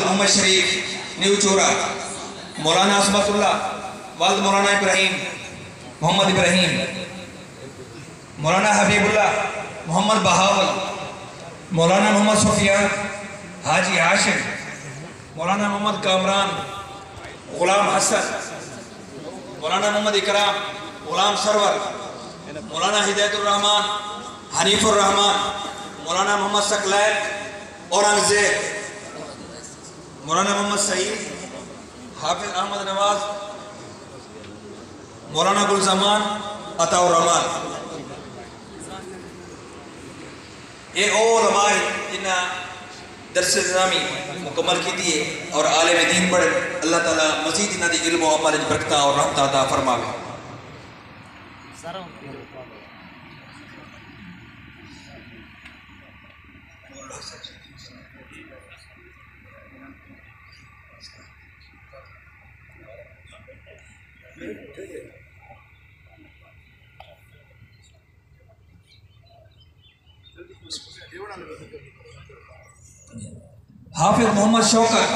वालिद मोहम्मद शरीफ न्यू चोरा, मौलाना असमतुल्लाह वालिद मौलाना इब्राहिम मोहम्मद इब्राहिम, मौलाना हबीबुल्लाह मोहम्मद बहावल, मौलाना मोहम्मद सुफियान हाजी हाशिम, मौलाना मोहम्मद कामरान गुलाम हसन, मौलाना मोहम्मद इकराम गुलाम सरवर, मौलाना हिदायतुर रहमान हनीफुर रहमान, मौलाना मोहम्मद सकलैन औरंगजेब, मौलाना मोहम्मद सईद हाफिज अहमद नवाज, मौलाना गुलजमान अताउर रहमान। ये ओलमाए जिन्हें दर्स निज़ामी मुकम्मल की दिए और आलिम दीन पढ़े, अल्लाह ताला मज़ीद इन्हां दी इल्म और अमल बरकत और रहमत अता फरमावे। हाफिज मोहम्मद शौकत